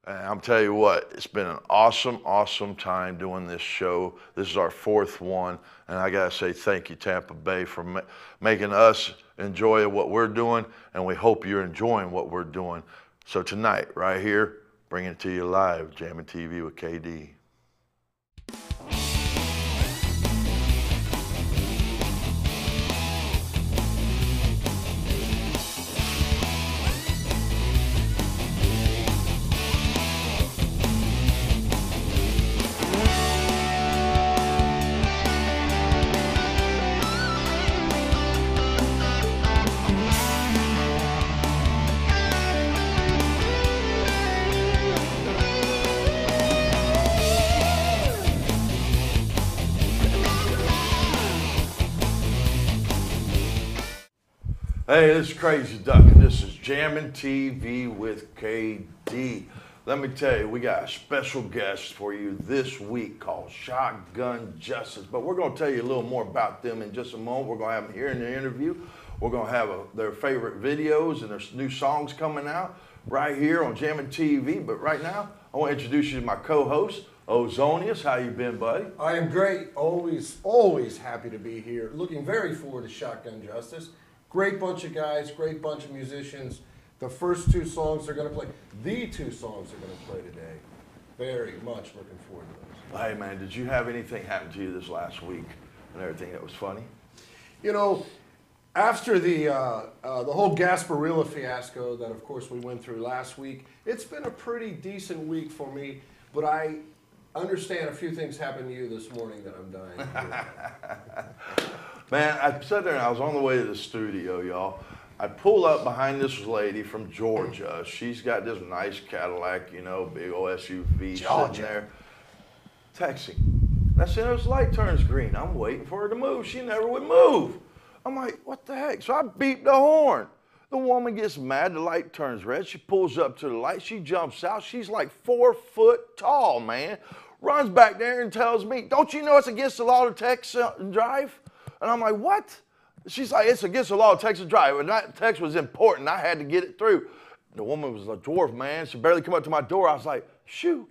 And I'm telling you what, it's been an awesome, awesome time doing this show. This is our fourth one, and I gotta say thank you, Tampa Bay, for making us enjoy what we're doing, and we hope you're enjoying what we're doing. So tonight, right here, bringing it to you live, Jammin TV with KD. Hey, this is Krazyduck, and this is Jammin TV with KD. Let me tell you, we got a special guest for you this week called Shotgun Justice. But we're going to tell you a little more about them in just a moment. We're going to have them here in the interview. We're going to have their favorite videos and their new songs coming out right here on Jammin TV. But right now, I want to introduce you to my co-host, Ozonius. How you been, buddy? I am great. Always happy to be here. Looking very forward to Shotgun Justice. Great bunch of guys, great bunch of musicians. The first two songs they're going to play, the two songs they're going to play today. Very much looking forward to those. Hey, man, did you have anything happen to you this last week and everything that was funny? You know, after the whole Gasparilla fiasco that, of course, we went through last week, it's been a pretty decent week for me, but I understand a few things happened to you this morning that I'm dying to hear. Man, I sat there and I was on the way to the studio, y'all. I pull up behind this lady from Georgia. She's got this nice Cadillac, you know, big old SUV sitting there. Texting. And I said, this light turns green. I'm waiting for her to move. She never would move. I'm like, what the heck? So I beeped the horn. The woman gets mad. The light turns red. She pulls up to the light. She jumps out. She's like 4 foot tall, man. Runs back there and tells me, don't you know it's against the law to text and drive? And I'm like, what? She's like, it's against the law to text and drive. And that text was important. I had to get it through. The woman was a dwarf, man. She barely come up to my door. I was like, shoo,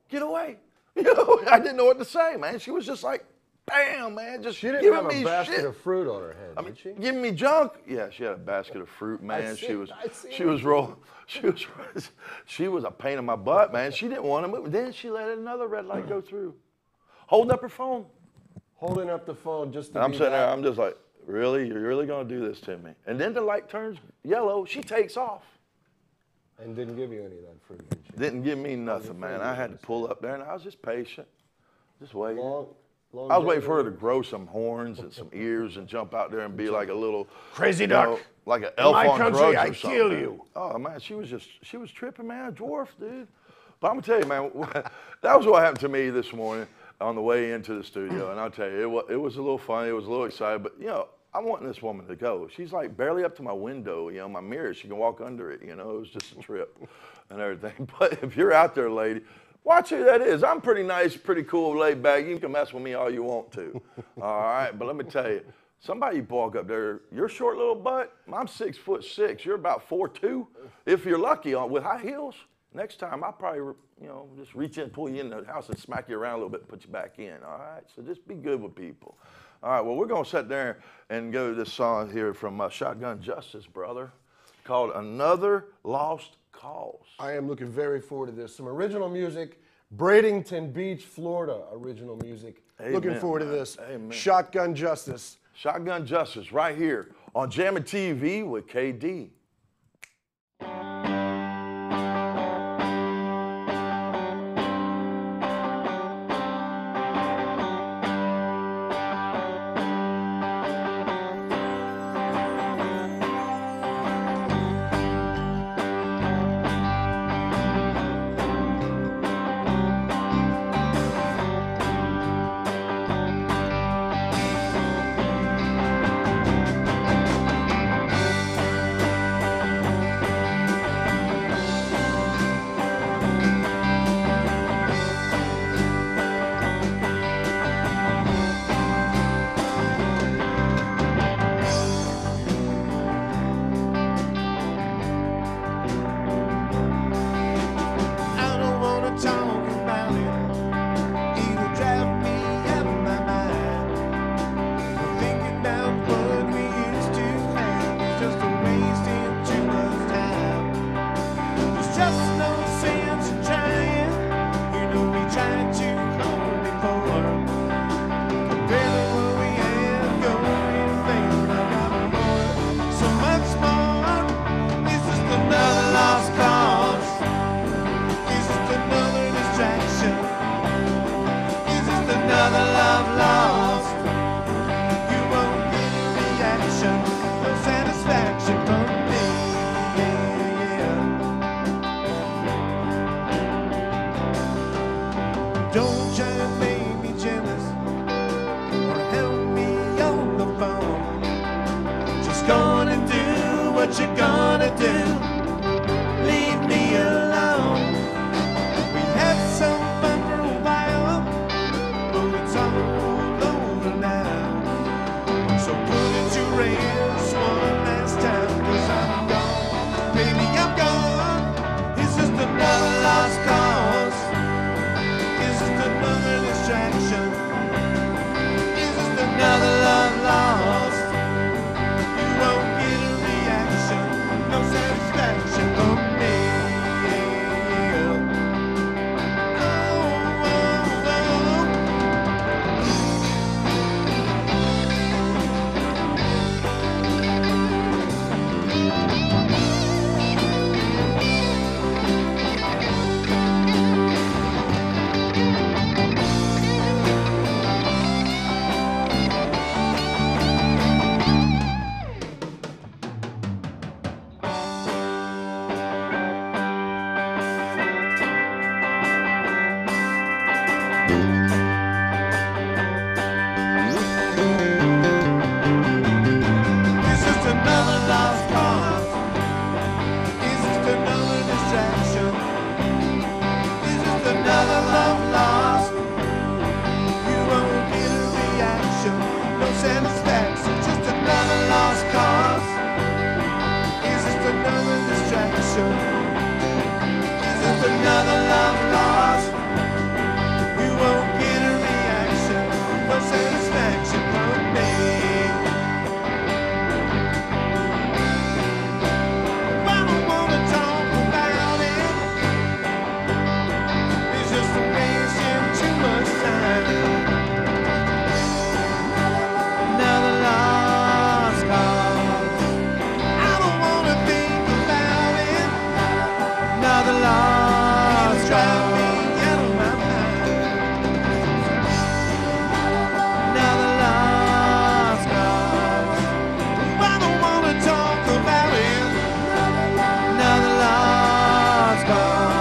get away. You know, I didn't know what to say, man. She was just like, bam, man, just She didn't giving have me a basket shit. of fruit on her head, did she? Giving me junk. Yeah, she had a basket of fruit, man. She was a pain in my butt, man. She didn't want to move. Then she let another red light go through, holding up her phone. Holding up the phone just to I'm be sitting there, back. I'm just like, really? You're really going to do this to me? And then the light turns yellow. She takes off. And didn't give you any of that fruit, did she? Didn't give me nothing, man. I had to pull up there, and I was just patient, just waiting. Long I was day waiting for her to- to grow some horns and some ears and jump out there and be like a little Krazyduck. like an elf my on country, drugs I or something. kill you. Oh man, she was tripping, man. A dwarf, dude. But I'm gonna tell you, man, that was what happened to me this morning on the way into the studio. And I'll tell you, it was a little funny. It was a little exciting. But you know, I want this woman to go. She's like barely up to my window, you know, my mirror. She can walk under it. You know, it was just a trip and everything. But if you're out there, lady, watch who that is. I'm pretty nice, pretty cool, laid back. You can mess with me all you want to. All right, but let me tell you, somebody walk up there, your short little butt, I'm 6'6", you're about 4'2". If you're lucky with high heels, next time I'll probably, you know, just reach in, pull you in the house and smack you around a little bit and put you back in, all right? So just be good with people. All right, well, we're going to sit there and go to this song here from Shotgun Justice, brother, called Another Lost Cause. I am looking very forward to this. Some original music, Bradenton Beach, Florida original music. Amen, looking forward to man. this. Amen. Shotgun Justice. Shotgun Justice right here on Jammin TV with KD. just no sense in trying. You know we tried too hard before. Compared to what we had going, things I got more, so much more. It's just another lost cause. It's just another distraction. It's just another love lost. You won't get a reaction, no satisfaction from me. Don't try to make me jealous or help me on the phone. Just gonna do what you're gonna do. Leave me alone. We had some fun for a while, but it's all over now. So put it to rest one last time, 'cause I'm gone. Baby, I'm gone. It's just another lost cause. It's just another distraction. It's just another love lost. You won't get a reaction, no satisfaction from me. Oh, oh, oh. It's just another lost cause. It's just another distraction. It's just another love lost. You won't get a reaction, no satisfaction. Just another lost cause. It's just another distraction. It's just another love lost. You won't get a reaction, no satisfaction from me. I don't wanna talk about it. It's just wasting too much time. Another lost cause. I don't wanna think about it. Another lost cause. Drive me out of my mind. Another lost cause. I don't wanna talk about it. Another lost cause.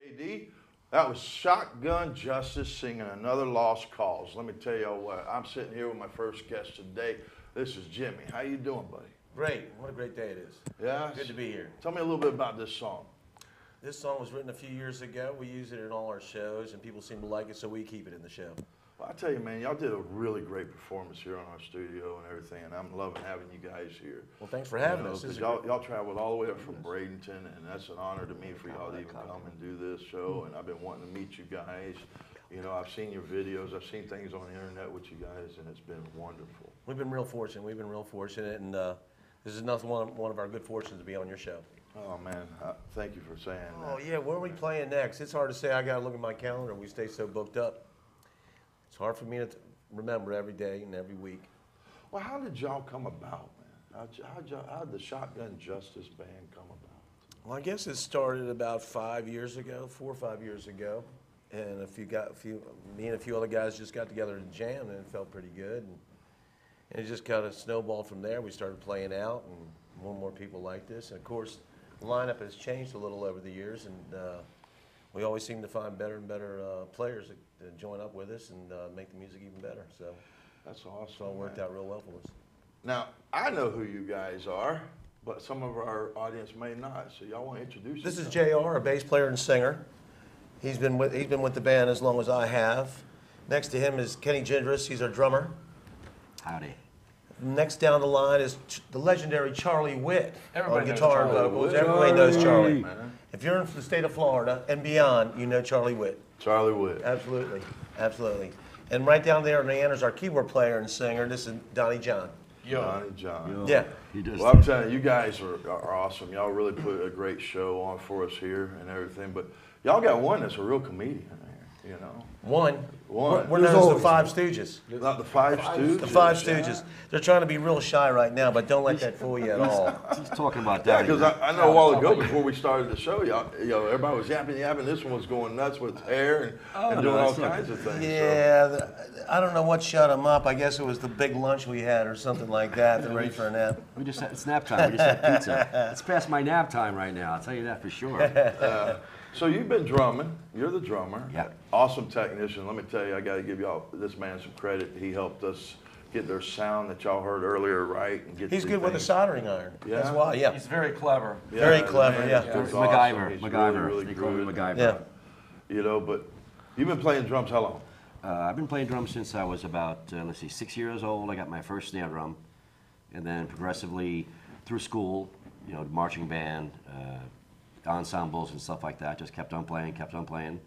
AD, that was Shotgun Justice singing Another Lost Cause. Let me tell you what, I'm sitting here with my first guest today. This is Jimmy. How you doing, buddy? Great. What a great day it is. Yeah? Good to be here. Tell me a little bit about this song. This song was written a few years ago. We use it in all our shows, and people seem to like it, so we keep it in the show. Well, I tell you, man, y'all did a really great performance here on our studio and everything, and I'm loving having you guys here. Well, thanks for having You know, us. This 'cause is y'all traveled all the way up from Bradenton, and that's an honor to me for y'all to even come and do this show. And I've been wanting to meet you guys. You know, I've seen your videos, I've seen things on the internet with you guys, and it's been wonderful. We've been real fortunate. We've been real fortunate, and this is another one of our good fortunes to be on your show. Oh man, thank you for saying Oh that. yeah, where are we playing next? It's hard to say. I got to look at my calendar. We stay so booked up. It's hard for me to remember every day and every week. Well, how did y'all come about, man? How'd the Shotgun Justice Band come about? Well, I guess it started about 5 years ago, 4 or 5 years ago, and me and a few other guys just got together to jam, and it felt pretty good. And it just kind of snowballed from there. We started playing out, and more and more people like this. And of course, the lineup has changed a little over the years, and we always seem to find better and better players to join up with us and make the music even better. So That's awesome. it's all worked man. out real well for us. Now, I know who you guys are, but some of our audience may not. So y'all want to introduce This is yourself? JR, a bass player and singer. He's been with the band as long as I have. Next to him is Kenny Gindris. He's our drummer. Howdy. Next down the line is the legendary Charlie Witt Everybody on knows guitar and Charlie vocals. Witt. Everybody knows Charlie. Man. If you're in the state of Florida and beyond, you know Charlie Witt. Charlie Witt. Absolutely, absolutely. And right down there in the end is our keyboard player and singer. This is Donnie John. Johnny John. Yeah. He does. Well, I'm telling you, you guys are awesome. Y'all really put a great show on for us here and everything. But y'all got one that's a real comedian here, you know. One. One. We're There's known as the always Five Stooges. Not the Five Stooges. The Five Stooges. They're trying to be real shy right now, but don't let that fool you at all. He's talking about Yeah, that. because I know a while ago before we started the show, y'all, everybody was yapping. This one was going nuts with hair and doing all kinds of things. Yeah, I don't know what shut him up. I guess it was the big lunch we had or something like that. They're ready for a nap. We just had, it's nap time. We just had pizza. It's past my nap time right now. I'll tell you that for sure. So you've been drumming. You're the drummer. Yeah. Awesome technician. Let me tell you, I got to give y'all this man some credit. He helped us get their sound that y'all heard earlier right. And get He's the good with a things. soldering iron. Yeah? That's why, yeah. He's very clever. Very clever, man, yeah. he's awesome. MacGyver. He's MacGyver. really They call me good. MacGyver. Yeah. You know, but you've been playing drums how long? I've been playing drums since I was about, 6 years old. I got my first snare drum. And then progressively through school, marching band, ensembles and stuff like that. Just kept on playing, kept on playing.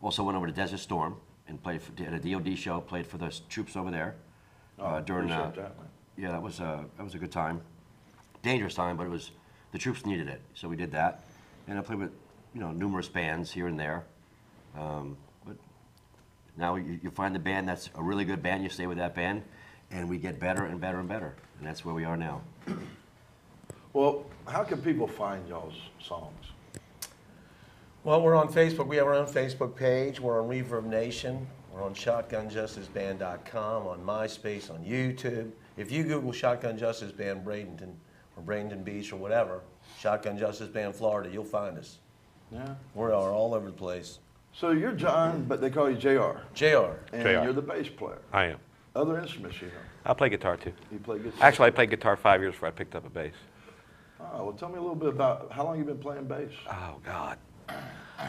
Also went over to Desert Storm and played at a DOD show, played for the troops over there. During Appreciate that, man. Yeah, that was a good time. Dangerous time, but the troops needed it, so we did that. And I played with numerous bands here and there. But now you find the band that's a really good band, you stay with that band, and we get better and better and better, and that's where we are now. Well, how can people find y'all's songs? Well, we're on Facebook. We have our own Facebook page. We're on Reverb Nation. We're on ShotgunJusticeBand.com, on MySpace, on YouTube. If you Google Shotgun Justice Band Bradenton or Bradenton Beach or whatever, Shotgun Justice Band Florida, you'll find us. Yeah. We are all over the place. So you're John, but they call you JR. JR. And JR. you're the bass player. I am. Other instruments, you know. I play guitar too. You play guitar. Actually, I played guitar 5 years before I picked up a bass. Oh, well, tell me a little bit about how long you've been playing bass. Oh, God.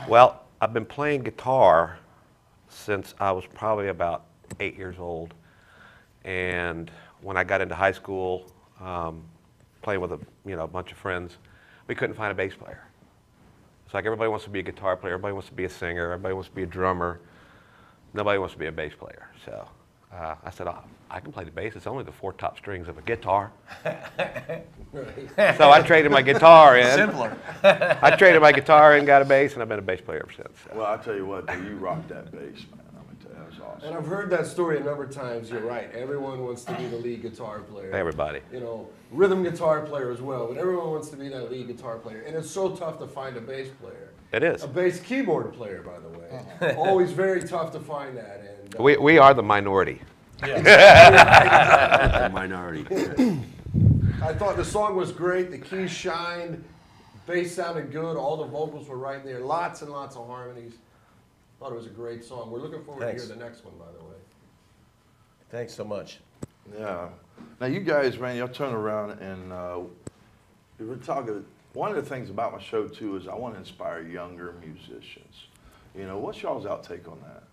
Well, I've been playing guitar since I was probably about 8 years old. And when I got into high school, playing with a bunch of friends, we couldn't find a bass player. It's like everybody wants to be a guitar player, everybody wants to be a singer, everybody wants to be a drummer. Nobody wants to be a bass player. So I said, oh, I can play the bass. It's only the 4 top strings of a guitar. So I traded my guitar in. Simpler. I traded my guitar in, got a bass, and I've been a bass player ever since. So. Well, I'll tell you what, dude, you rock that bass, man. I'm going to tell you, that was awesome. And I've heard that story a number of times. You're right. Everyone wants to be the lead guitar player. Everybody. Rhythm guitar player as well. But everyone wants to be that lead guitar player. And it's so tough to find a bass player. It is. A bass keyboard player, by the way. Always very tough to find that. And We are the minority. The minority. I thought the song was great. The keys shined. Bass sounded good. All the vocals were right there. Lots and lots of harmonies. Thought it was a great song. We're looking forward Thanks. to hear the next one, by the way. Thanks so much. Yeah. Now, you guys, man, y'all turn around and we were talking. One of the things about my show, too, is I want to inspire younger musicians. What's y'all's outtake on that?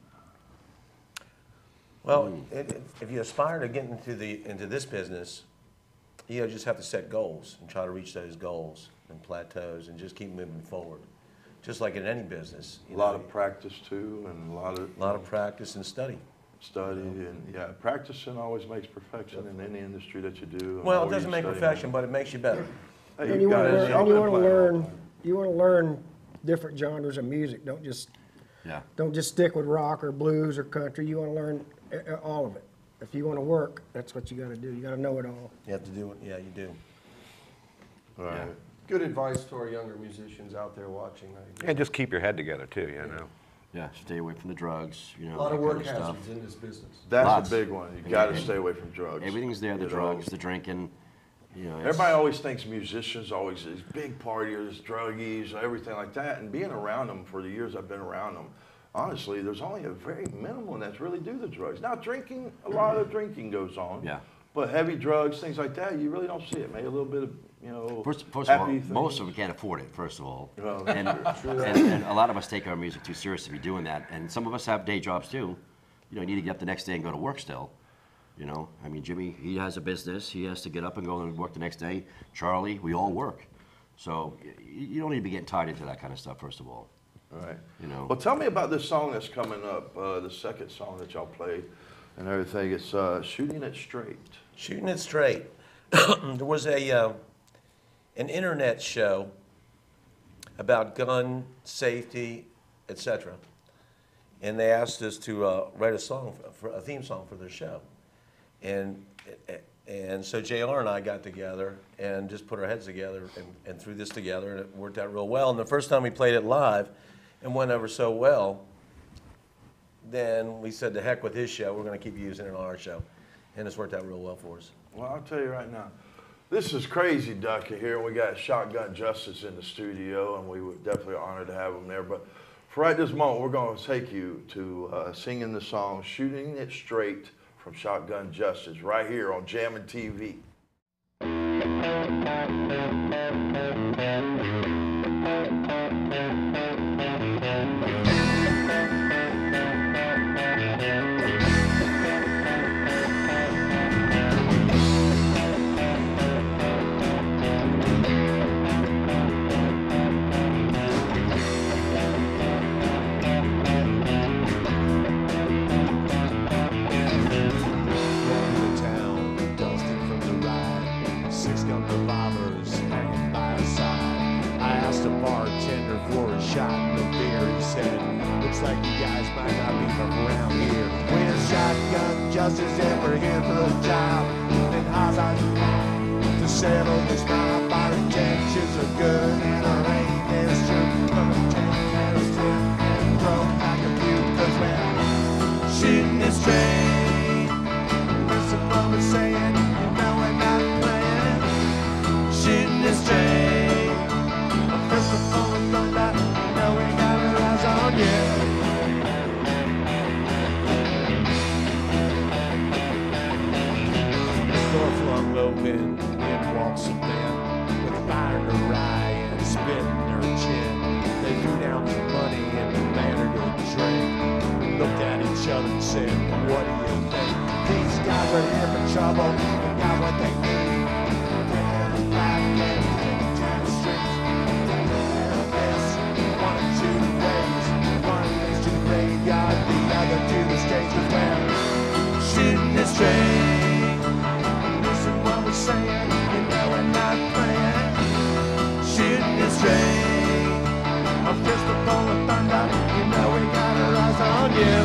Well, if you aspire to get into this business, you just have to set goals and try to reach those goals and plateaus and just keep moving forward. Just like in any business. A lot of practice, too, and a lot of practice and study. study. And, yeah, practicing always makes perfection in any industry that you do. Well, it doesn't make perfection, but it makes you better. Hey, And you want guys, to y'all been playing learn. You want to learn different genres of music. Don't just stick with rock or blues or country. You want to learn all of it. If you want to work, that's what you got to do. You got to know it all. You have to do it. Yeah, you do. All right. Good advice to our younger musicians out there watching. And just keep your head together too, you know. Yeah, stay away from the drugs, A lot of that work kind of stuff. hazards in this business. That's Lots. a big one. You got to stay away from drugs. Everything's there, the You know. drugs, the drinking, it's- Everybody always thinks musicians always these big partiers, druggies, everything like that. And being around them for the years I've been around them, honestly, there's only a very minimal that's really do the drugs. Now, drinking, a lot of drinking goes on. Yeah. But heavy drugs, things like that, you really don't see it, man. A little bit of, you know, First of all, happy most of things. them can't afford it, first of all. Well, And a lot of us take our music too serious to be doing that. And some of us have day jobs too. You know, you need to get up the next day and go to work still. You know, I mean, Jimmy, he has a business. He has to get up and go and work the next day. Charlie, we all work. So you don't need to be getting tied into that kind of stuff, first of all. All right. You know. Well, tell me about this song that's coming up, the second song that y'all played and everything. It's Shooting It Straight. Shooting It Straight. There was an internet show about gun safety, etc. And they asked us to write a song, for a theme song for their show. And so JR and I got together and just put our heads together and threw this together, and it worked out real well. And the first time we played it live, it went over so well, then we said, to heck with his show, we're going to keep using it on our show. And it's worked out real well for us. Well, I'll tell you right now, this is Krazyduck here. We got Shotgun Justice in the studio, and we were definitely honored to have him there. But for right this moment, we're going to take you to singing the song Shooting It Straight from Shotgun Justice right here on Jammin' TV. Like you guys might not be from around here. When Shotgun Justice ever here for a job, then how's I to settle this mob? Our intentions are good and our aim is true. From a 10 candles tip and throw back a few, cause we're shooting it straight. Listen what we're saying, you know we're not playing. Shooting it straight. A fist full of thunder, you know we got our eyes on you. Open, in walks a man with fire in her eye and spit in her chin. They threw down some money and demanded a drink. Looked at each other and said, what do you think? These guys are here for trouble, they got what they need. One of two ways, one leads to the graveyard, the other to the stage as well. Shooting it straight. Saying, you know we're not playing. Shooting it straight. A fistful of thunder, you know we got our eyes on you.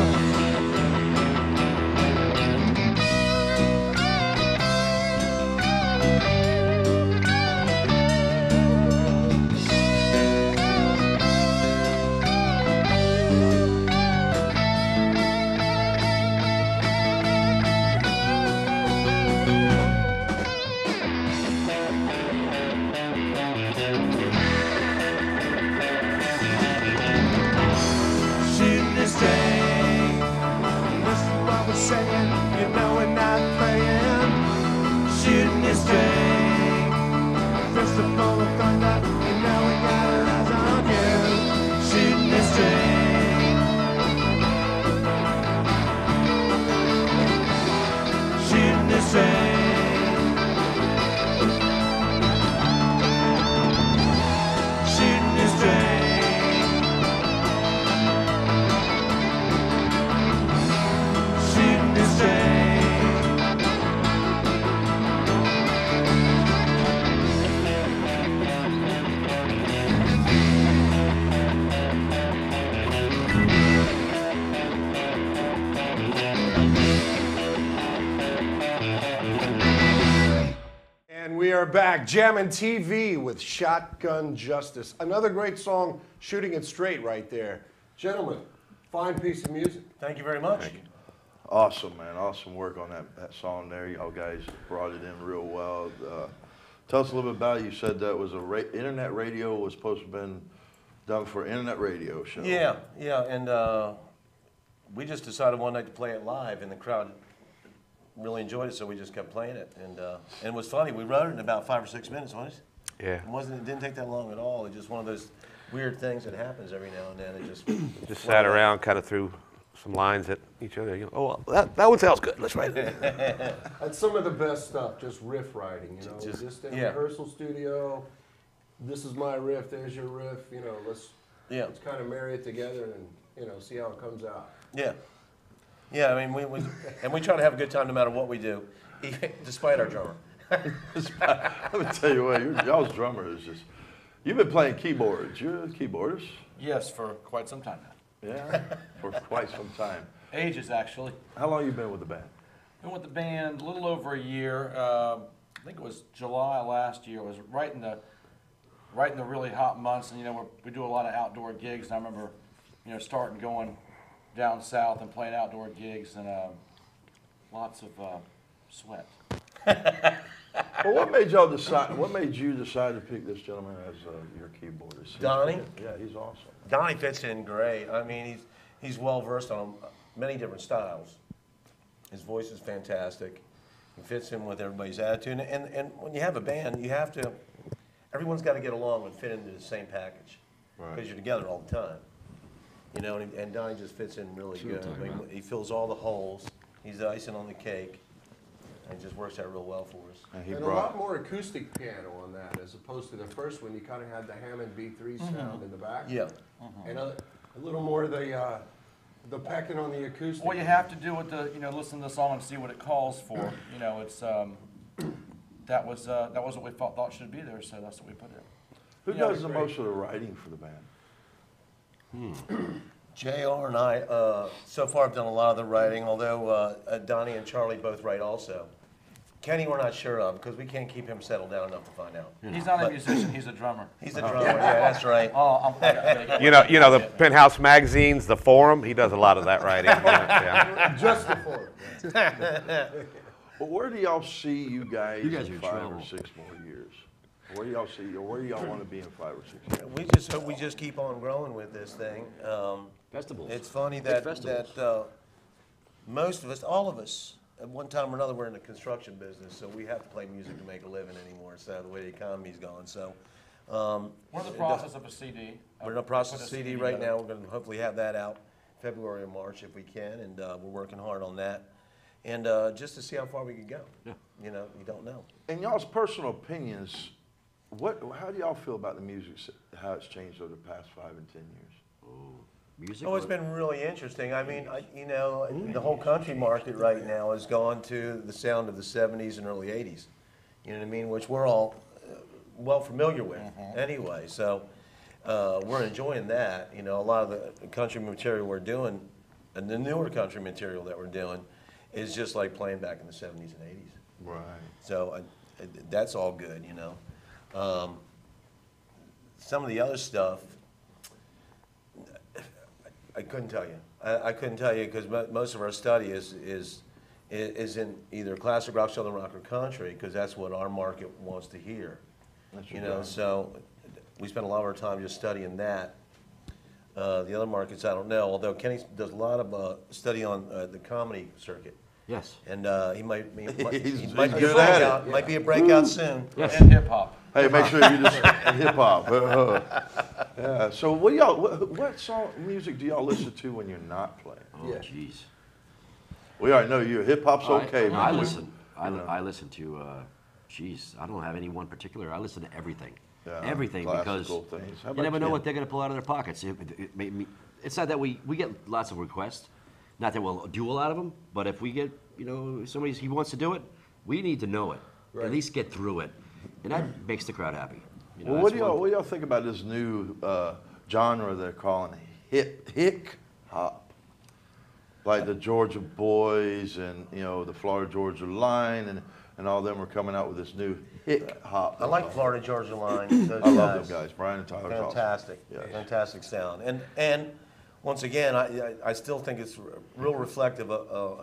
Saying, you know we're not playing. Shooting it straight. Fistful of thunder, you know we got our eyes on you. Shooting it straight. Shooting it straight. Shooting it straight. We are back, Jammin' TV with Shotgun Justice. Another great song, Shooting It Straight right there. Gentlemen, fine piece of music. Thank you very much. Awesome, man. Awesome work on that song there. Y'all guys brought it in real well. Tell us a little bit about it. You said that was internet radio was supposed to have been done for an internet radio show. Yeah, and we just decided one night to play it live, and the crowd really enjoyed it, so we just kept playing it. And it was funny. We wrote it in about 5 or 6 minutes, wasn't it? Yeah. It didn't take that long at all. It's just one of those weird things that happens every now and then. It just Just sat around, kind of threw some lines at each other. You know, oh, well, that one sounds good. Let's write it. That's some of the best stuff, just riff writing, you know, just in a rehearsal studio. This is my riff, there's your riff, you know, let's kind of marry it together and, you know, see how it comes out. Yeah. Yeah, I mean, we try to have a good time no matter what we do, despite our drummer. Let me tell you what, y'all's drummer is just, you've been playing keyboards. You're a keyboardist. Yes, for quite some time now. Yeah, for quite some time. Ages, actually. How long you been with the band? Been with the band a little over a year. I think it was July last year. It was right in the really hot months, and you know we do a lot of outdoor gigs. And I remember, you know, starting going down south and playing outdoor gigs, and lots of sweat. Well, what made y'all decide? What made you decide to pick this gentleman as your keyboardist? Donnie? Yeah, he's awesome. Donnie fits in great. I mean, he's well versed on many different styles. His voice is fantastic. He fits in with everybody's attitude. And when you have a band, you have to. Everyone's got to get along and fit into the same package because you're together all the time. You know, and Donnie just fits in really good. I mean, he fills all the holes. He's the icing on the cake. And just works out real well for us. And a lot more acoustic piano on that, as opposed to the first one. You kind of had the Hammond B3 sound in the back. Yeah. And a little more of the pecking on the acoustic. What you have to do with the, you know, listen to the song and see what it calls for. You know, it's that was what we thought should be there, so that's what we put in. Who does the most of the writing for the band? JR and I, so far, have done a lot of the writing, although Donnie and Charlie both write also. Kenny, we're not sure of, because we can't keep him settled down enough to find out. He's not a musician, he's a drummer. He's a drummer, yeah, that's right. Oh, You know the Penthouse magazines, the Forum. He does a lot of that writing. Yeah. Just the four. Well, where do y'all see you guys You guys in are in 5 trouble. or 6 more years? Where do y'all see, or where do y'all want to be in 5 or 6 years? We just hope we just keep on growing with this thing. Festivals. It's funny Big that festivals. most of us, all of us, at one time or another, we're in the construction business, so we have to play music to make a living anymore. It's the way the economy's gone. So we're in the process of a CD. we're in the process of Put a CD right together. now. We're going to hopefully have that out February or March if we can, and we're working hard on that. And just to see how far we can go. Yeah. You know, you don't know. In y'all's personal opinions, how do y'all feel about the music, how it's changed over the past 5 and 10 years? Music. Oh, it's been really interesting. I mean, you know, the whole country market right now has gone to the sound of the 70s and early 80s. You know what I mean? Which we're all well familiar with anyway. So we're enjoying that. You know, a lot of the country material we're doing, and the newer country material that we're doing, is just like playing back in the 70s and 80s. Right. So that's all good, you know. Some of the other stuff, I couldn't tell you. I couldn't tell you because most of our study is in either classic rock, southern rock, or country because that's what our market wants to hear. You know, so we spend a lot of our time just studying that. The other markets, I don't know. Although Kenny does a lot of study on the comedy circuit. Yes. And he might be He's a good at breakout. Might be a breakout soon. And hip hop. Hey, make sure you just hip hop. Yeah. So what song music do y'all listen to when you're not playing? Oh, jeez. We already know you. Hip hop's okay. I man. listen. I listen to. I don't have any one particular. I listen to everything. Yeah, everything because classical things. How you about never know you? what they're going to pull out of their pockets. It's not that we get lots of requests. Not that we'll do a lot of them, but if we get, you know, he wants to do it, we need to know it. At least get through it, and that makes the crowd happy. You know, Well, what that's do y'all think about this new genre they're calling hick hop? Like the Georgia Boys and, you know, the Florida Georgia Line and all them are coming out with this new hick hop. I like Florida Georgia Line. Those I love them guys. Brian and Tyler. Fantastic, Yes. fantastic sound. And once again, I still think it's real reflective of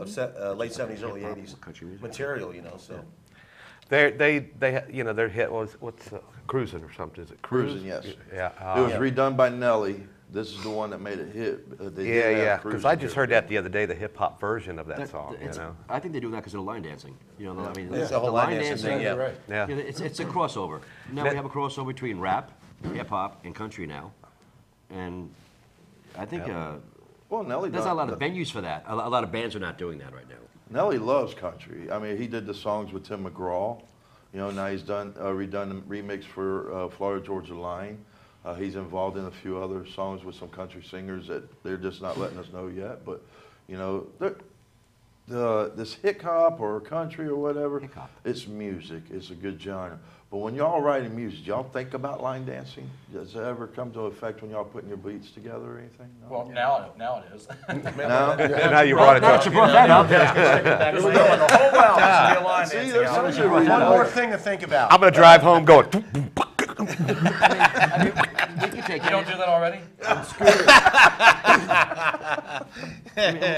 late 70s, early 80s country music. material, you know. So you know, their hit was, what's Cruising or something, is it Cruising, yes. Yeah. It was redone by Nelly. This is the one that made it hit. They did have Yeah, because Cruising I just here. heard that the other day, the hip-hop version of that song, you know? I think they do that because of the line dancing. You know, I mean, It's the whole line dancing thing, yeah. Right. Yeah. You know, it's a crossover. Now we have a crossover between rap, hip-hop, and country now. And I think Well, Nelly there's done- not a lot of venues for that. A lot of bands are not doing that right now. Nelly loves country. I mean, he did the songs with Tim McGraw. You know, now he's redone the remix for Florida Georgia Line. He's involved in a few other songs with some country singers that they're just not letting us know yet. But, you know, this hip hop or country or whatever, Hip-hop. it's music. It's a good genre. But when y'all writing music, y'all think about line dancing? Does it ever come to effect when y'all putting your beats together or anything? No? Well, now it is. No? Now you brought it Now that up. you brought that up, The whole album should be a line See, dancing there's album. some shit One more thing to think about. I'm gonna drive home going, I mean, we can take You don't do that already?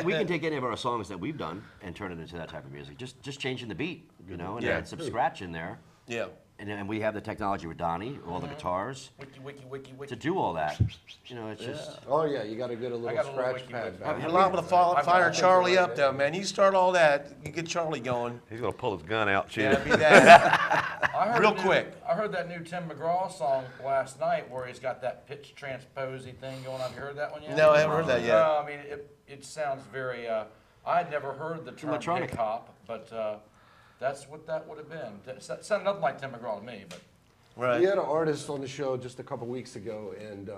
we can take any of our songs that we've done and turn it into that type of music. Just changing the beat, you know, and Yeah. add some scratch in there. Yeah. And we have the technology with Donnie, all the guitars, Wiki. to do all that. You know, it's just. Oh, yeah, you got to get a little got a little scratch wiki pad with back. You're liable to fire Charlie up, though, man. You start all that, you get Charlie going. he's gonna pull his gun out, shoot. Yeah, be that. I heard Real the new- quick. I heard that new Tim McGraw song last night where he's got that pitch transposy thing going on. Have you heard that one yet? No, I haven't heard that yet. No, I mean, it sounds very, I had never heard the term Electronic. hip hop, but that's what that would have been. That sounded nothing like Tim McGraw to me, but. Right. We had an artist on the show just a couple weeks ago, and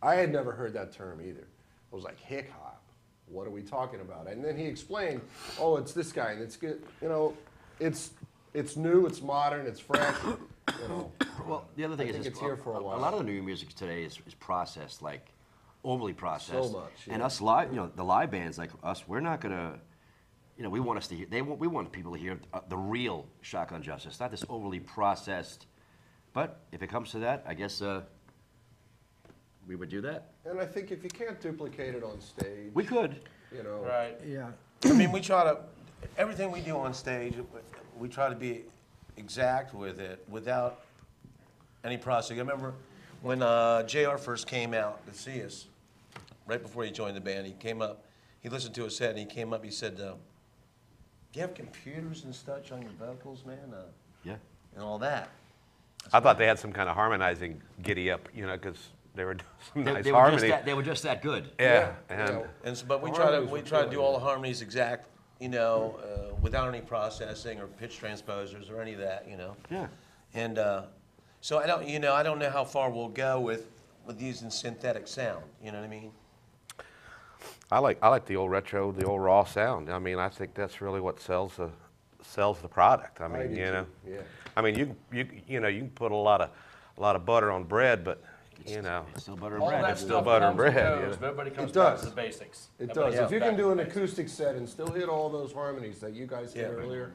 I had never heard that term either. I was like, hip hop, what are we talking about? And then he explained, oh, it's this guy, and it's good, you know, it's new, it's modern, it's fresh, you know. Well, the other thing I think is, it's here for a while. A lot of the new music today is processed, like overly processed. So much, And yeah. us live, you know, the live bands like us, we're not gonna, you know, we want us to hear. We want people to hear the real Shotgun Justice, not this overly processed. But if it comes to that, I guess we would do that. And I think if you can't duplicate it on stage, We could. you know. Right. Yeah. I mean, we try to, everything we do on stage, we try to be exact with it without any processing. I remember when JR first came out to see us, right before he joined the band, he came up, he listened to us set, and he came up, he said, do you have computers and such on your vocals, man? Yeah. And all that. I thought they had some kind of harmonizing giddy up, you know, because they were doing some nice They were harmony. they were just that good. Yeah, you and know. And so, but we Harmonies try were to do killing all it. the harmonies exact, you know, without any processing or pitch transposers or any of that, you know. Yeah. And so I don't know how far we'll go with using synthetic sound. You know what I mean? I like the old retro, the old raw sound. I mean, I think that's really what sells the product. I mean, do you too, know. yeah. I mean, you know, you can put a lot of butter on bread, but you know, It's still butter and All bread. that It's stuff butter and comes bread, goes, yeah. but everybody comes It back does. to the basics. It Everybody does. comes If you back can to do an the basics. acoustic set and still hit all those harmonies that you guys did Yeah. earlier,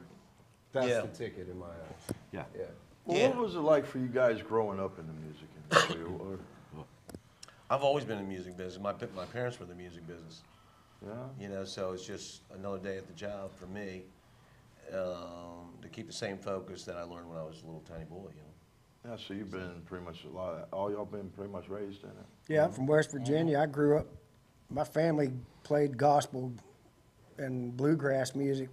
that's Yeah. the ticket in my eyes. Yeah. Yeah. Well, Yeah. what was it like for you guys growing up in the music industry? Or, I've always been in the music business. My parents were in the music business. yeah? You know, so it's just another day at the job for me to keep the same focus that I learned when I was a little tiny boy. You know. Yeah, so you've been pretty much all y'all been pretty much raised in it. Yeah, I'm from West Virginia. I grew up, my family played gospel and bluegrass music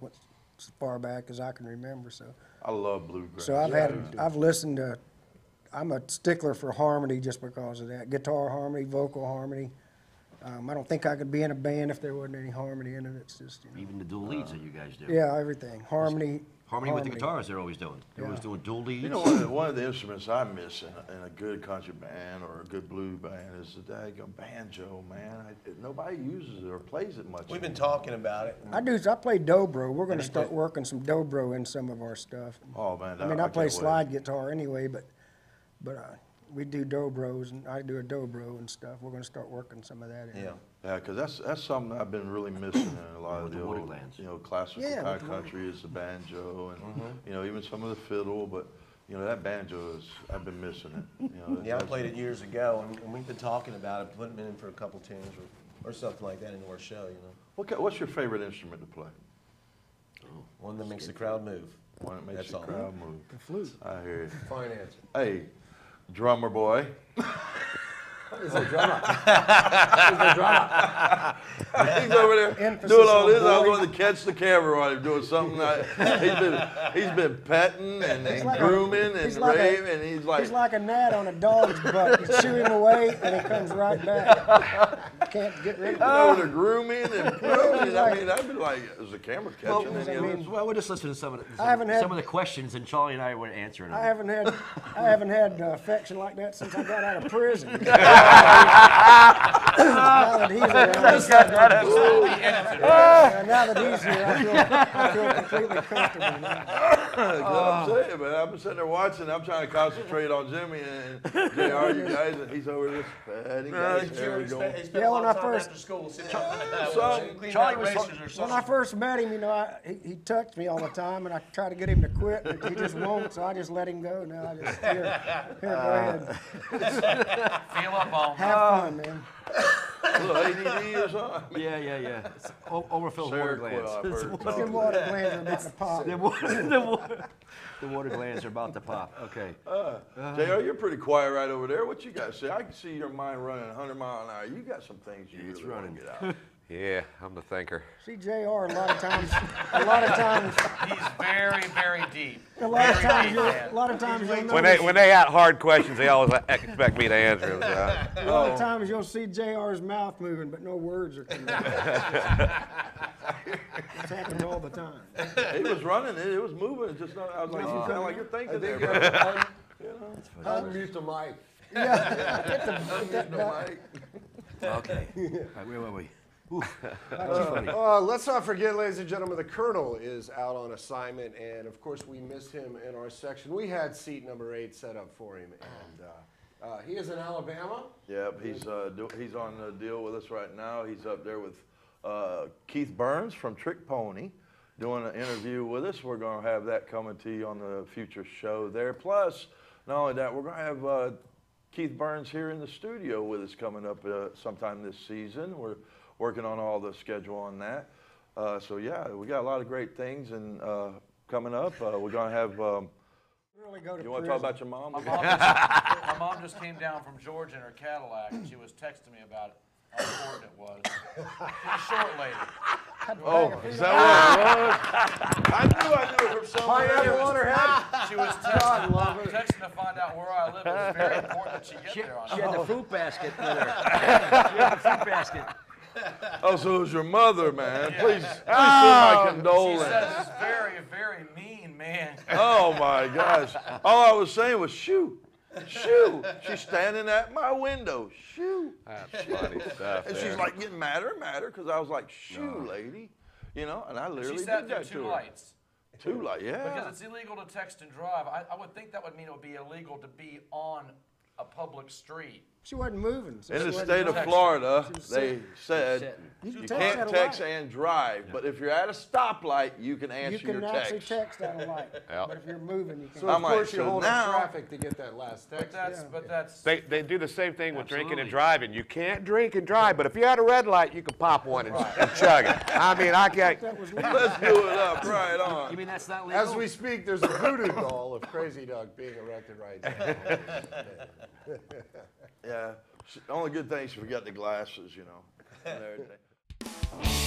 as far back as I can remember, so. I love bluegrass. So I've listened to, I'm a stickler for harmony just because of that. Guitar harmony, vocal harmony. I don't think I could be in a band if there wasn't any harmony in it. It's just, you know. Even the dual leads that you guys do. Yeah, everything. Harmony. Harmony with the guitars they're always doing. They're always Yeah. doing dual leads. You know, one of the instruments I miss in a good country band or a good blues band is the daggone banjo, man. Nobody uses it or plays it much. We've been anymore. talking about it. I play dobro. We're gonna start working some dobro in some of our stuff. Oh, man. I mean, I play can't wait. slide guitar anyway, but we do dobros and I do a dobro and stuff. We're gonna start working some of that in. Yeah. Yeah, because that's something I've been really missing in a lot With of the the old, Waterlands. classical Yeah, kind with of the country is the banjo and, even some of the fiddle, but, that banjo I've been missing it. Yeah, I played it years ago, and we've been talking about it, putting it in for a couple tunes or something like that into our show. You know, What's your favorite instrument to play? one that makes the crowd move. One that makes That's the all. crowd move. The flute. I hear you. Fine answer. Hey, drummer boy. He's a drummer. He's a drummer. He's over there Emphasis doing all on this. I was boy. going to catch the camera while he's doing something. He's been petting and like grooming and he's like raving, and he's like a gnat on a dog's butt. You shoo him away, and he comes right back. You can't get rid of him. over there grooming and pruning. I mean, I'd be like, is the camera catching any of this? Well, we're just listening to some of I haven't had- some of the questions, and Charlie and I were answering them. I haven't had affection like that since I got out of prison. Now that he's around, now that he's here, I feel completely comfortable now. I'm saying, man, I've been sitting there watching. I'm trying to concentrate on Jimmy and JR, you guys, and he's over there petting guys. There we go. Yeah, when I first when I first met him, you know, he touched me all the time, and I tried to get him to quit, but he just won't. So I just let him go. Now I just here, go ahead, Feel up on. have fun, man. Little ADD or something. Yeah. It's overfilled water Seroquel, I've glands. heard. Them water glands are about to pop. The water glands are about to pop. Okay. JR, you're pretty quiet right over there. What you got to say? I can see your mind running 100 miles an hour. You got some things you really want to get out. Yeah, I'm the thinker. See, JR, a lot of times, He's very, very deep. a lot of times you'll When notice, they got hard questions, they always expect me to answer them. So. a lot of times you'll see JR's mouth moving, but no words are coming out. It happens all the time. He was running it. It was moving. It's just not. I was like, you sound like you're thinking I there, think bro. unmute the mic. Okay. All right, where were we? Let's not forget, ladies and gentlemen, the Colonel is out on assignment, and of course we miss him in our section. We had seat number 8 set up for him, and he is in Alabama. Yep, he's on the deal with us right now. He's up there with Keith Burns from Trick Pony doing an interview with us. We're going to have that coming to you on the future show there. Plus, not only that, we're going to have Keith Burns here in the studio with us coming up sometime this season. We're working on all the schedule on that. So yeah, we got a lot of great things and coming up. We're going to have. Really go to You want to prison. talk about your mom? My mom just came down from Georgia in her Cadillac, and she was texting me about how important it was. She's a short lady. Oh, is that what it was? I knew it from somewhere. Pineapple on her head. She was texting to find out where I live. It was very important that she get there on She time. had the fruit basket with her. She had the fruit basket. Oh, so it was your mother, man. Please, please send She my condolences. says it's very, very mean, man. Oh my gosh! All I was saying was shoo, shoo. She's standing at my window, shoo. That's funny stuff. And she's like getting madder and madder because I was like, shoo, lady, you know. And I She literally sat did through that to 2 her. lights. 2 lights, yeah. Because it's illegal to text and drive. I would think that would mean it would be illegal to be on a public street. She wasn't moving. So In she the wasn't state of driving. Florida, She was they sitting. said You you can can't at a text light. and drive, but if you're at a stoplight, you can answer You can your actually text. text at a light, Yep. but if you're moving, you can't. So I'm of like, course you so hold now- up traffic to get that last text. But that's They do the same thing with drinking and Absolutely. driving. You can't drink and drive, but if you're at a red light, you can pop one and chug it. I mean, I can't. That was legal. Let's do it up right You on. mean that's not legal? As we speak, there's a voodoo doll of Krazyduck being erected right now. Yeah. The only good thing is she forgot the glasses, you know. And everything.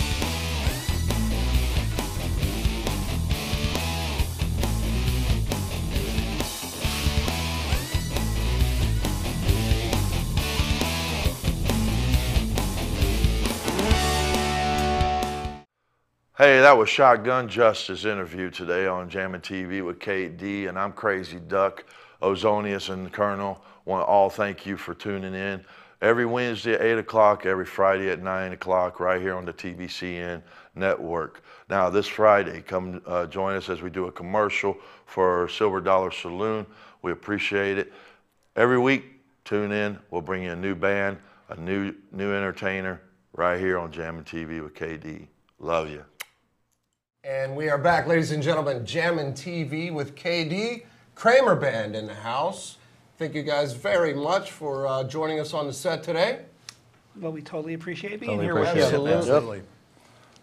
Hey, that was Shotgun Justice interview today on Jammin TV with KD, and I'm Krazyduck, Ozonius, and the Colonel. Want to all thank you for tuning in every Wednesday at 8 o'clock, every Friday at 9 o'clock, right here on the TVCN network. Now, this Friday, come join us as we do a commercial for Silver Dollar Saloon. We appreciate it. Every week, tune in. We'll bring you a new band, a new entertainer, right here on Jammin TV with KD. Love you. And we are back, ladies and gentlemen, Jammin' TV with KD, Kramer Band in the house. Thank you guys very much for joining us on the set today. Well, we totally appreciate being Totally here with appreciate you. it. Absolutely.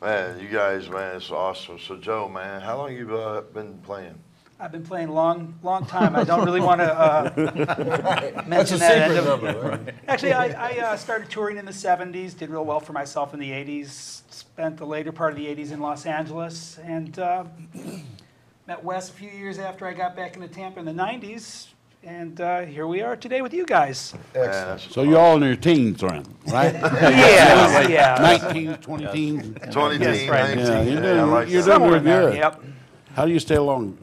Man, you guys, man, it's awesome. So, Joe, man, how long you been playing? I've been playing long time. I don't really want to mention that end of it. Actually, I started touring in the 70s, did real well for myself in the 80s, spent the later part of the 80s in Los Angeles, and met Wes a few years after I got back into Tampa in the 90s, and here we are today with you guys. Excellent. So you're all in your teens then, right? Yeah. 19, 20 teens? 20 Yes, teens, right. 19. Yeah, I like you're that. doing real good. Yep. How do you stay along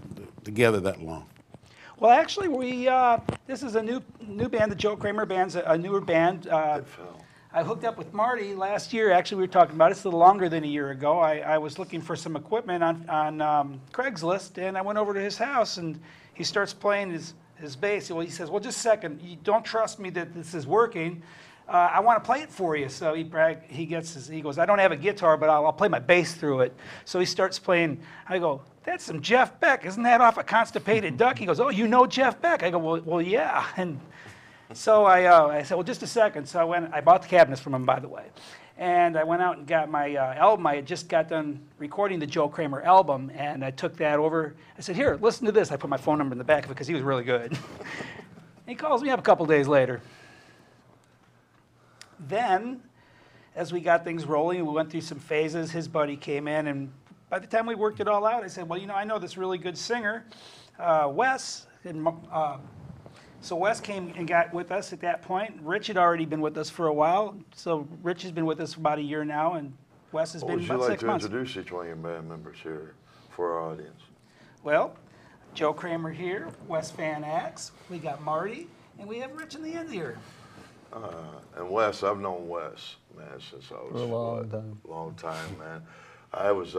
together that long? Well, actually, this is a new band. The Joe Kramer Band's a newer band. I hooked up with Marty last year. Actually, we were talking about it. It's a little longer than a year ago. I was looking for some equipment on Craigslist, and I went over to his house, and he starts playing his bass. Well, he says, well, just a second. You don't trust me that this is working. I want to play it for you. So he goes, I don't have a guitar, but I'll play my bass through it. So he starts playing. I go, that's some Jeff Beck. Isn't that off of Constipated Duck? He goes, oh, you know Jeff Beck? I go, well, yeah. And so I said, well, just a second. So I bought the cabinets from him, by the way. And I went out and got my album. I had just got done recording the Joe Kramer album, and I took that over. I said, here, listen to this. I put my phone number in the back of it because he was really good. He calls me up a couple days later. Then, as we got things rolling, we went through some phases. His buddy came in, and by the time we worked it all out, I said, well, I know this really good singer, Wes. And, so Wes came and got with us at that point. Rich had already been with us for a while. So Rich has been with us for about a year now, and Wes has been about 6 months. Would you like to introduce each one of your band members here for our audience? Well, Joe Kramer here, Wes Van Axe, we got Marty, and we have Rich in the end here. And Wes, I've known Wes, man, since I was long time, man. I was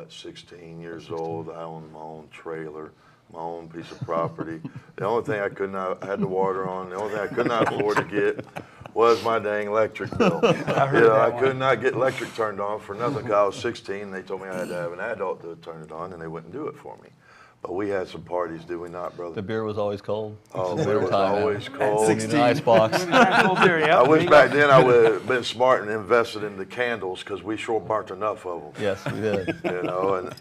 16 years old. I owned my own trailer, my own piece of property. The only thing I had the water on. The only thing I could not afford to get was my dang electric bill. I could not get electric turned on for nothing. 'Cause I was 16. They told me I had to have an adult to turn it on, and they wouldn't do it for me. But we had some parties, did we not, brother? The beer was always cold. Oh, the beer was always cold. In an icebox. I wish back then I would have been smart and invested in the candles because we sure burnt enough of them. Yes, we did. And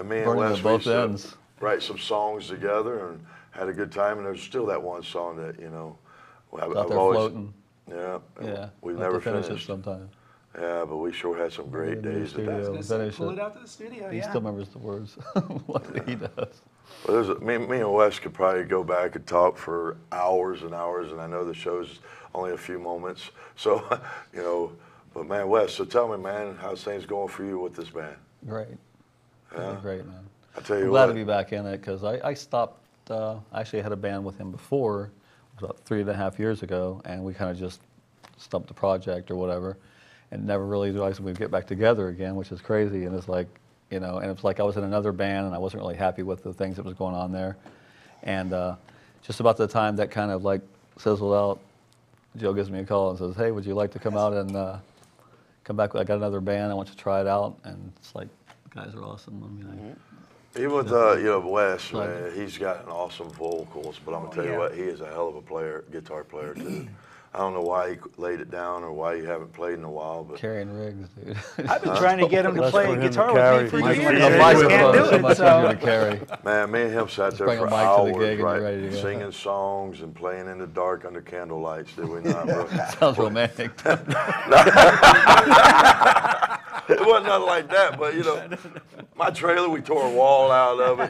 me and Burning Wes at both used to ends. write some songs together and had a good time. And there's still that one song that, I've Out there always, floating. Yeah. Yeah. We've We'll have never to finish finished. it sometime. Yeah, but we sure had some great In the days at studio. that. Finish Pull it. it out to the studio, He yeah. still remembers the words. What he does. Well, me and Wes could probably go back and talk for hours and hours, and I know the show's only a few moments. So, but man, Wes, so tell me, man, how's things going for you with this band? Great. Really great, man. I tell you I'm what. glad to be back in it because I stopped. I actually had a band with him before, about 3.5 years ago, and we kind of just stumped the project or whatever, and never really realized we'd get back together again, which is crazy. And it's like, and it's like I was in another band, and I wasn't really happy with the things that was going on there. And just about the time that kind of like sizzled out, Joe gives me a call and says, "Hey, would you like to come out and come back? I got another band. I want you to try it out." And it's like, the guys are awesome. I mean, Even with Wes, man, he's got an awesome vocals, but I'm gonna tell you what, he is a hell of a guitar player too. I don't know why he laid it down or why you haven't played in a while, but carrying rigs, dude. I've been trying to get him to That's play for him to guitar carry. with me for Mike's years. like, He Mike's just can't so do much it, so. easier to carry. man, me and him sat there bring for a mic to the hours, gig and you're right, ready to go. singing songs and playing in the dark under candle lights, did we not, bro? Sounds romantic. It wasn't nothing like that, but my trailer, we tore a wall out of it,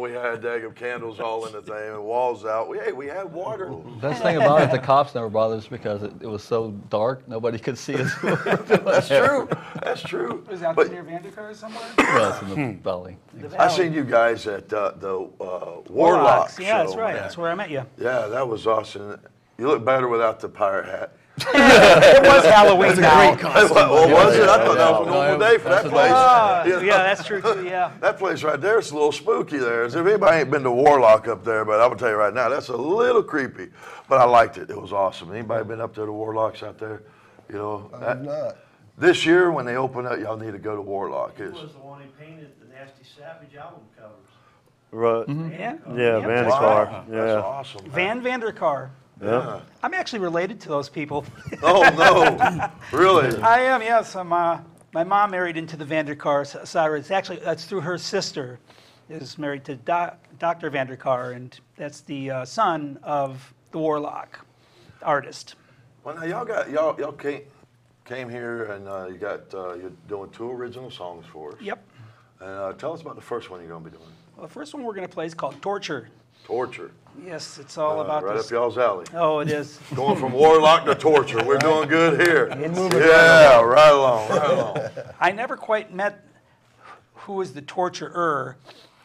we had daggum candles all in the thing and walls out. We had water. Best thing about it, the cops never bothered us because it was so dark, nobody could see us. That's true. That's true. Was out But near Vandercar somewhere? Yes, in the belly. The I Valley. seen you guys at the Warlock Yeah, that's show, right. man. That's where I met you. Yeah, that was awesome. You look better without the pirate hat. It was Halloween now. Well, was it? I thought that was a No, normal day for that that's place. Yeah, that's true too, yeah. That place right there is a little spooky there. If anybody ain't been to Warlock up there, but I'm gonna tell you right now, that's a little creepy. But I liked it. It was awesome. Anybody been up there to Warlocks out there? I'm not. This year when they open up, y'all need to go to Warlock. He was the one who painted the Nasty Savage album covers. Right. Yeah. Yeah, That's Vandercar. right. That's Yeah. awesome. man. Van Vandercar. Yeah. I'm actually related to those people. Oh no, really? I am, yes. I'm my mom married into the Vanderkar side. It's actually, that's through her sister, is married to Dr. Vanderkar, and that's the son of the Warlock artist. Well, now y'all came here and you're doing 2 original songs for us. Yep. And tell us about the first one you're going to be doing. Well, the first one we're going to play is called Torture. Torture. Yes, it's all about right this. up y'all's alley. Oh, it is. Going from Warlock to Torture. We're doing good here. It's- Yeah, right along. I never quite met who was the torturer,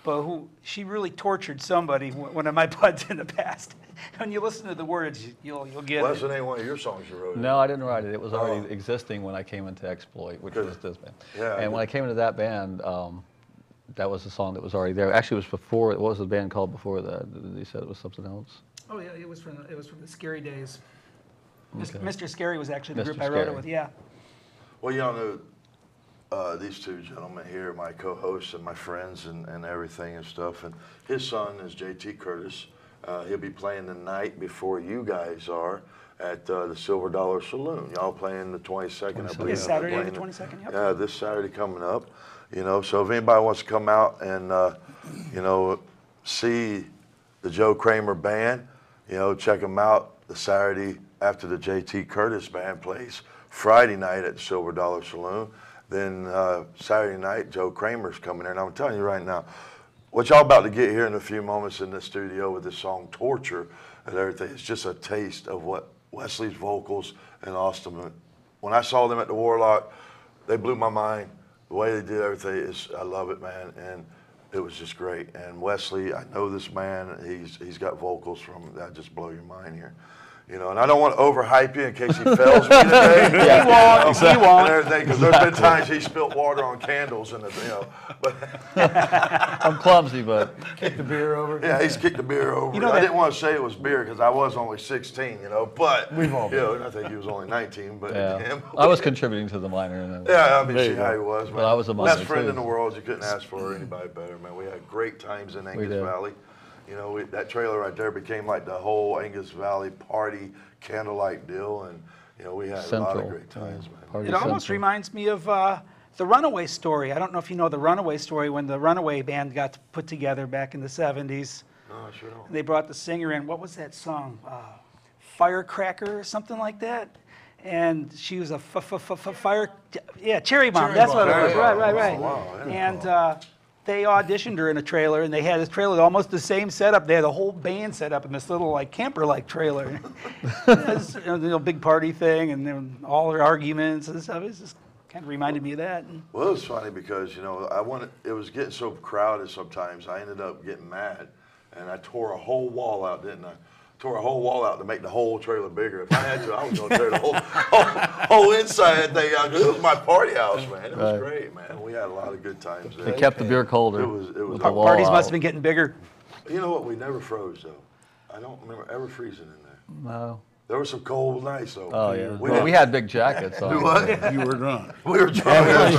but she really tortured somebody, one of my buds in the past. When you listen to the words, you'll get Well, that's it. the name of one of your songs you wrote. No, I didn't write it. It was already existing when I came into Exploit, which was this band. Yeah, and when I came into that band, that was a song that was already there. Actually, it was before. What was the band called before that? You said it was something else. Oh yeah, it was from the Scary days. Okay. Mr. Scary was actually the Mr. group I wrote it Scary. with. Yeah. Well, y'all know these 2 gentlemen here, my co-hosts and my friends and everything and stuff. And his son is JT Curtis. He'll be playing the night before you guys are at the Silver Dollar Saloon. Y'all playing the 22nd, I believe. Yes, Saturday Playing the 22nd. Yep. Yeah, this Saturday coming up. So if anybody wants to come out and, see the Joe Kramer Band, check them out the Saturday after the JT Curtis Band plays. Friday night at the Silver Dollar Saloon. Then Saturday night, Joe Kramer's coming in. And I'm telling you right now, what y'all about to get here in a few moments in the studio with this song Torture and everything, it's just a taste of what Wesley's vocals and Austin, when I saw them at the Warlock, they blew my mind. The way they did everything, I love it, man. And it was just great. And Wesley, I know this man, he's got vocals that just blow your mind here. And I don't want to overhype you in case he fails me today. He won't. And everything, because there's been times he spilt water on candles and but I'm clumsy, but Kick the beer over. yeah, he's kicked the beer over. I didn't want to say it was beer because I was only 16, but We've all been. I think he was only 19, but yeah, I was contributing to the minor. And yeah, I mean, There see you how go. he was, man. But I was a Best minor, friend too. in the world. You couldn't ask for anybody better, man. We had great times in Angus did. Valley. That trailer right there became like the whole Angus Valley party candlelight deal, and we had a lot Central, of great times, man. Party It almost Central. reminds me of the Runaway story. I don't know if you know the Runaway story, when the Runaway band got put together back in the 70s. No, I sure don't. They brought the singer in. What was that song? Firecracker or something like that? And she was a fire... Yeah, Cherry Bomb. That's what it was. Cherry Bomb. Right. Oh, wow, I didn't And they auditioned her in a trailer, and they had this trailer almost the same setup. They had the whole band set up in this little camper-like trailer. It was, big party thing, and then all their arguments and stuff. It just kind of reminded me of that. Well, it was funny because, it was getting so crowded sometimes, I ended up getting mad, and I tore a whole wall out, didn't I? Tore a whole wall out to make the whole trailer bigger. If I had to, I was going to tear the whole inside thing out. It was my party house, man. It was great, man. We had a lot of good times there. They kept the beer colder. It was with the wall Parties out. must have been getting bigger. You know what? We never froze, though. I don't remember ever freezing in there. No. There were some cold nights, though. Oh yeah. We Well, we didn't- had big jackets on. What? You were drunk. We were drunk.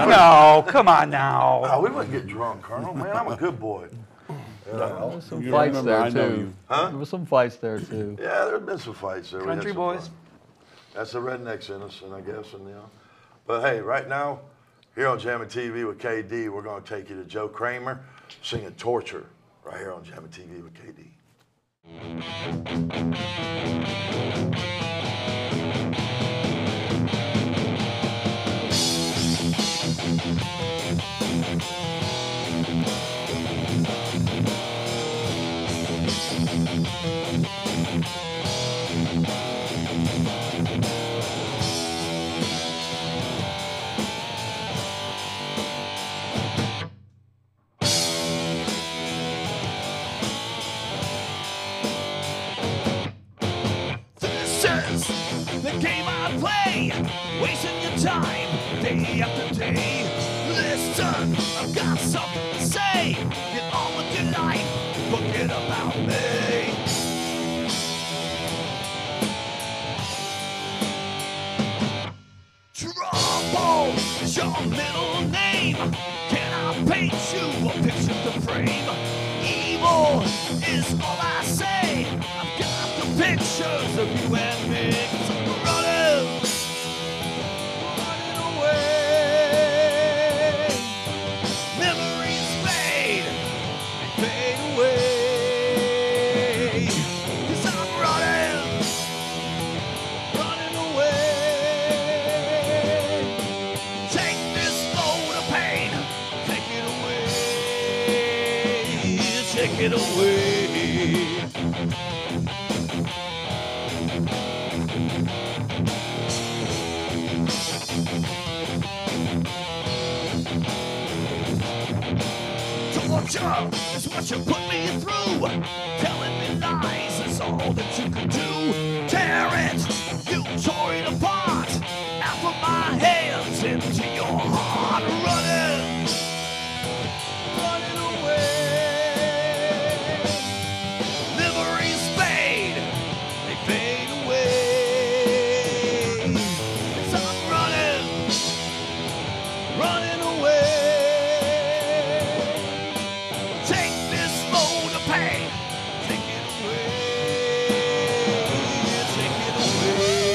No, come on now. No, we wouldn't get drunk, Colonel. Man, I'm a good boy. There was some You fights remember, there I know too. you. Huh? There was some fights there too. Yeah, there have been some fights there. We had Country some boys. fun. That's the rednecks in us, and I guess, But hey, right now, here on Jammin' TV with KD, we're going to take you to Joe Kramer singing Torture right here on Jammin' TV with KD. This is the game I play, wasting your time day after day. Listen, I've got something to say. Get on with your life, forget about me. Trouble is your middle name. Can I paint you a picture to frame? Evil is all I say. I've got the pictures of you and me. 'Cause I'm running away. it away. Torture is what you put me through. Telling me lies is all that you could do. Tear it, you tore it apart. Out from my hands into your heart. Running, running away. Memories fade, they fade away. So I'm running, running away. Take this load of pain, take it away, take it away.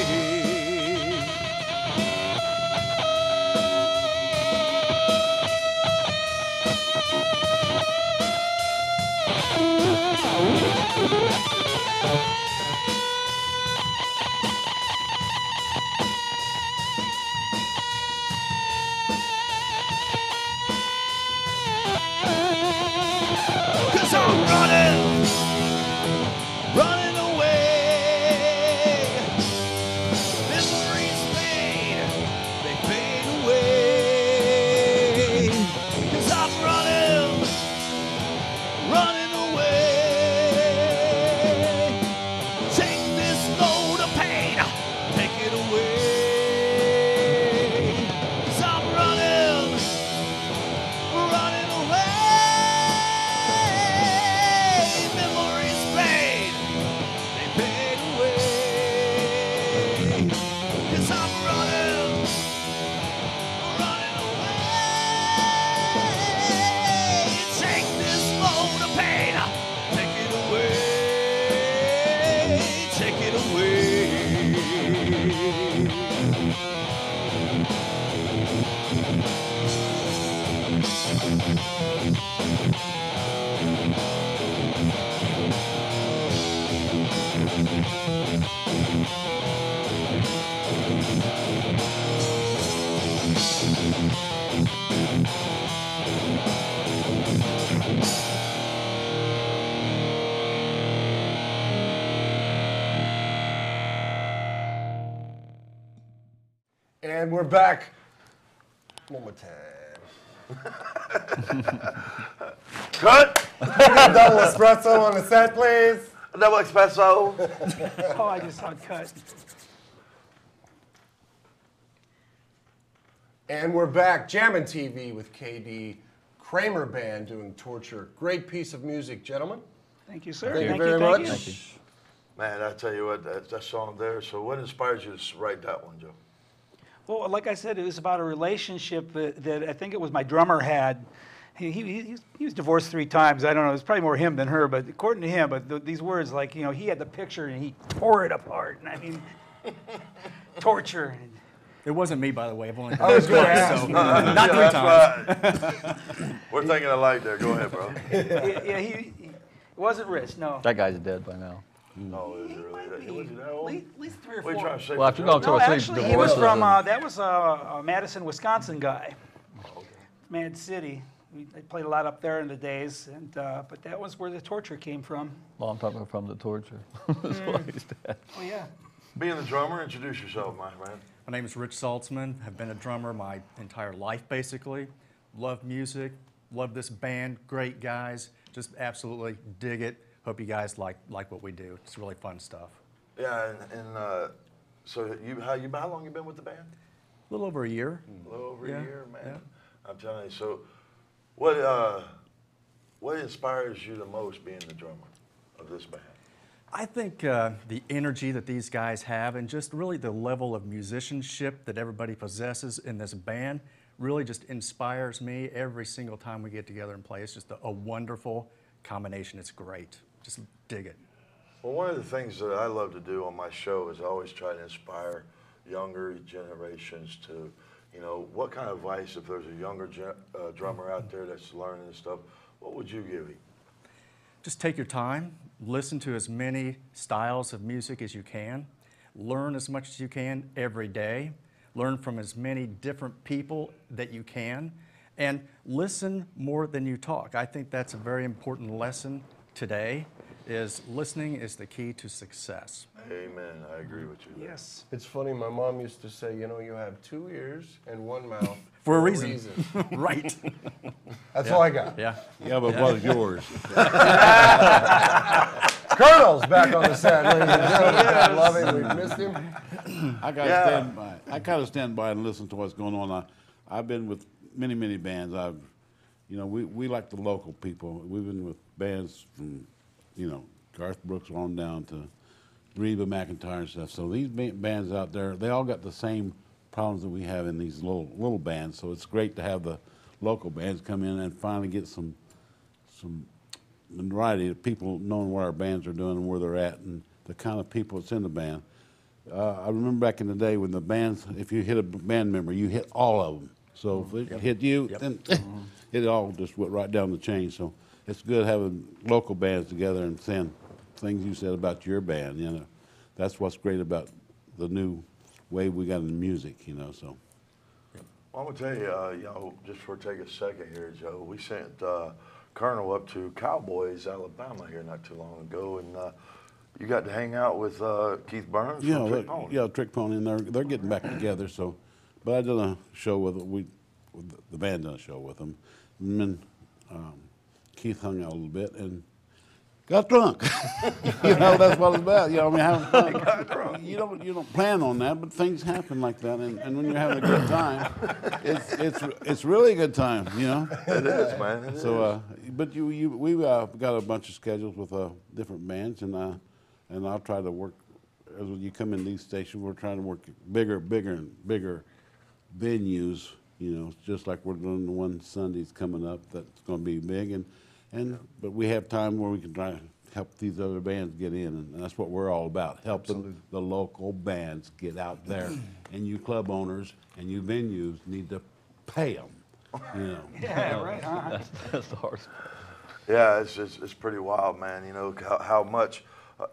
Cause I'm running, running away. Memories fade, they fade away. Cause I'm running, running away. Take this load of pain, take it away. Cause I'm running, running away. Memories fade, they fade away. 'Cause I'm running, running away. Take this load of pain, take it away, take it away. And we're back. One more time. Cut. Double espresso on the set, please. Double espresso. Oh, I just saw it cut. And we're back. Jammin' TV with KD. Kramer Band doing Torture. Great piece of music, gentlemen. Thank you, sir. Thank you Thank very thank much. Thank you. Man, I tell you what, that song there. So what inspires you to write that one, Joe? Well, like I said, it was about a relationship that I think it was my drummer had. He was divorced 3 times. I don't know. It was probably more him than her, but according to him, but these words, like, you know, he had the picture and he tore it apart. And I mean, torture. It wasn't me, by the way. I've only I was going to ask. so not 3 times. Right. We're thinking alike there. Go ahead, bro. Yeah, he wasn't rich, no. That guy's dead by now. No, is it really that? Was he that old? At least 3 or What are 4. you trying to say? Well, after going No, to actually, he was from, that was a Madison, Wisconsin guy. Mad City. They played a lot up there in the days, and but that was where the torture came from. Well, I'm talking from the torture. That's why he's dead. Oh, yeah. Being the drummer, introduce yourself, my man. My name is Rich Saltzman. I've been a drummer my entire life, basically. Love music, love this band, great guys. Just absolutely dig it. Hope you guys like what we do. It's really fun stuff. Yeah, and so how long you been with the band? A little over a year. A little over Yeah, a year, man. yeah. I'm telling you. So, what inspires you the most being the drummer of this band? I think the energy that these guys have and just really the level of musicianship that everybody possesses in this band really just inspires me every single time we get together and play. It's just a wonderful combination. It's great. Just dig it. Well, one of the things that I love to do on my show is I always try to inspire younger generations to, you know, what kind of advice, if there's a younger drummer out there that's learning this stuff, what would you give him? Just take your time, listen to as many styles of music as you can, learn as much as you can every day, learn from as many different people that you can, and listen more than you talk. I think that's a very important lesson today is listening is the key to success. Amen. I agree with you. Yes. It's funny, my mom used to say, you know, you have 2 ears and 1 mouth. For a reason. Right. That's all I got. Yeah. Yeah, but what is yours? Colonel's back on the set, ladies and gentlemen. I love him. We've missed him. I gotta stand by. I gotta stand by and listen to what's going on. I've been with many bands. We like the local people. We've been with bands from, Garth Brooks on down to Reba McEntire and stuff. So these bands out there, they all got the same problems that we have in these little bands. So it's great to have the local bands come in and finally get some variety of people knowing what our bands are doing and where they're at and the kind of people that's in the band. I remember back in the day when the bands, if you hit a band member, you hit all of them. So if it hit you, then it all just went right down the chain. So it's good having local bands together and saying things you said about your band. That's what's great about the new way we got in music. So. Well, I'm gonna tell you, just for take a second here, Joe. We sent Colonel up to Cowboys, Alabama here not too long ago, and you got to hang out with Keith Burns. Yeah, from Trick Pony. Trick Pony, and they're getting back together. So, but I did a show with the band done a show with them, and then Keith hung out a little bit and got drunk. That's what it's about. Having fun. Got drunk. You don't plan on that, but things happen like that, and when you're having a good time, it's really a good time. It is, man. It is. But we've got a bunch of schedules with different bands, and I'll try to work as you come in these stations. We're trying to work bigger and bigger venues. Just like we're doing the one Sunday's coming up that's going to be big, but we have time where we can try to help these other bands get in, and that's what we're all about, helping the local bands get out there. And you club owners and you venues need to pay them. Yeah, right. Huh? That's the hardest part. Yeah, it's pretty wild, man. How much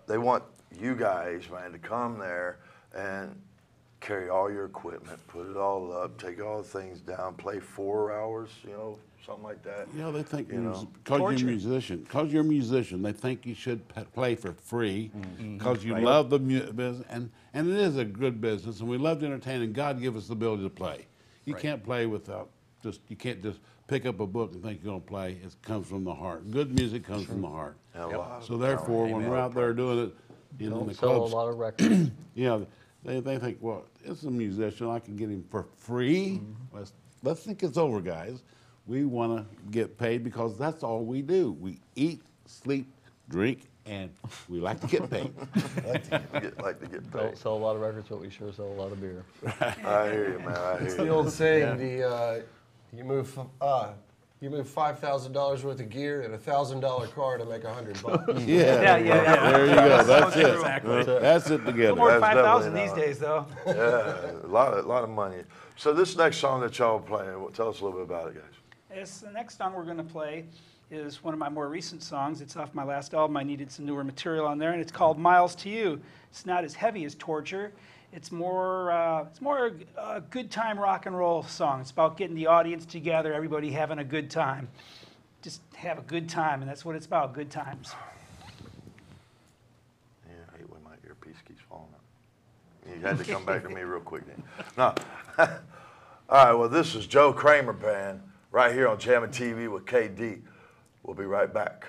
they want you guys, man, to come there and carry all your equipment, put it all up, take all the things down, play 4 hours, something like that. Yeah, they think because you're a musician, they think you should play for free because you love the business, and it is a good business, and we love to entertain, and God give us the ability to play. You can't play without you can't just pick up a book and think you're going to play. It comes from the heart. Good music comes from the heart. So therefore, when we're out there doing it, in the sell clubs, a lot of records. They think, well, it's a musician. I can get him for free. Let's think it's over, guys. We want to get paid because that's all we do. We eat, sleep, drink, and we like to get paid. like to get paid. Don't sell a lot of records, but we sure sell a lot of beer. I hear you, man. I hear It's you. the old saying, you move $5,000 worth of gear in a $1,000 car to make $100. Yeah. There you go. That's it. Exactly. That's it together. More than That's 5,000 these definitely days, though. Yeah, a lot of money. So this next song that y'all are playing, tell us a little bit about it, guys. The next song we're going to play is one of my more recent songs. It's off my last album. I needed some newer material on there, and it's called Miles to You. It's not as heavy as Torture. It's more a good time rock and roll song. It's about getting the audience together, everybody having a good time. Just have a good time, and that's what it's about, good times. Yeah, I hate when my earpiece keeps falling out. You had to come back to me real quick then. No. All right, well, this is Joe Kramer Band right here on Jammin' TV with KD. We'll be right back.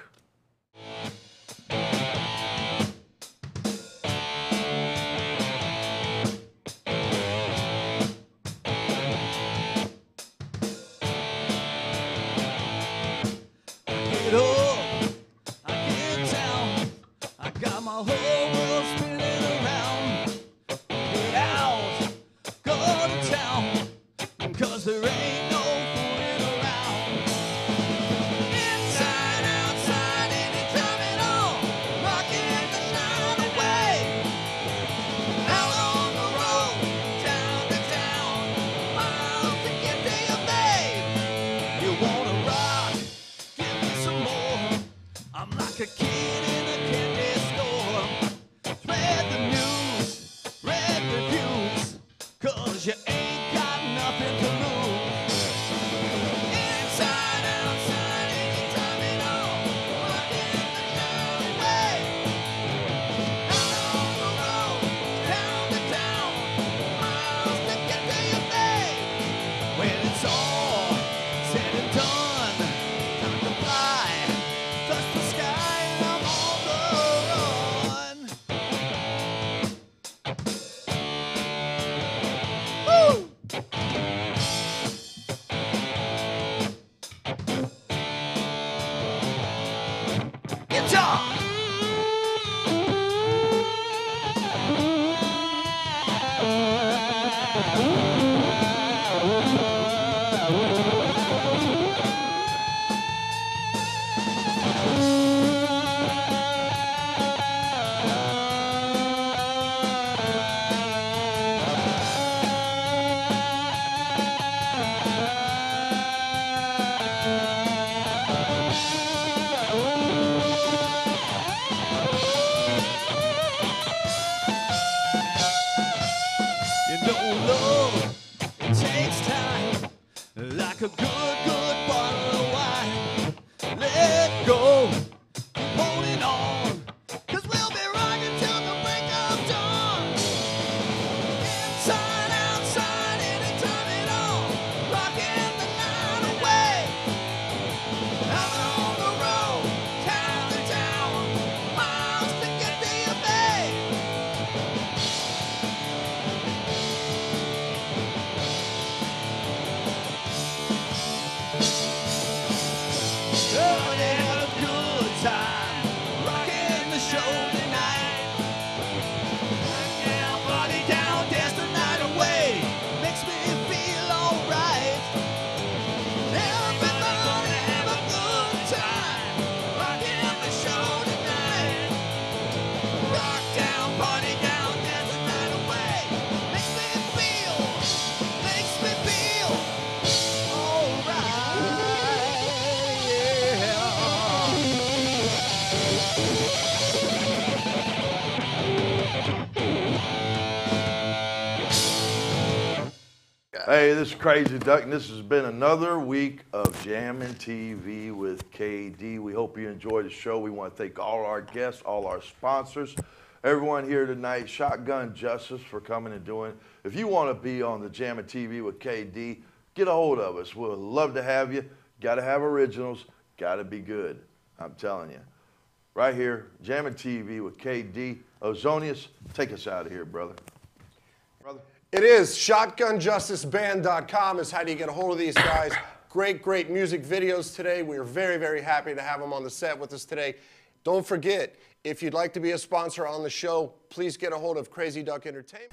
I'm like a kid in a candy store. You know love, it takes time, like a good bottle of wine. Let go, keep holding on, 'cause we'll be rocking till the break of dawn. Inside, outside, anytime at all, rocking the night away. Out on the road, town to town, miles to get to your bay. Gonna have a good time, rocking the show tonight. Yeah, party down, dance the night away, makes me feel alright. Everybody gonna have a good time, rocking the show tonight. Rock down, party down, dance the night away, makes me feel alright. Hey, this is Krazyduck, and this has been another week of Jammin' TV with KD. We hope you enjoyed the show. We want to thank all our guests, all our sponsors, everyone here tonight, Shotgun Justice for coming and doing it. If you want to be on the Jammin' TV with KD, get a hold of us. We'll love to have you. Got to have originals. Got to be good. I'm telling you. Right here, Jammin' TV with KD. Ozonius, take us out of here, brother. It is shotgunjusticeband.com is how do you get a hold of these guys. Great music videos today. We are very happy to have them on the set with us today. Don't forget, if you'd like to be a sponsor on the show, please get a hold of Krazyduck Entertainment.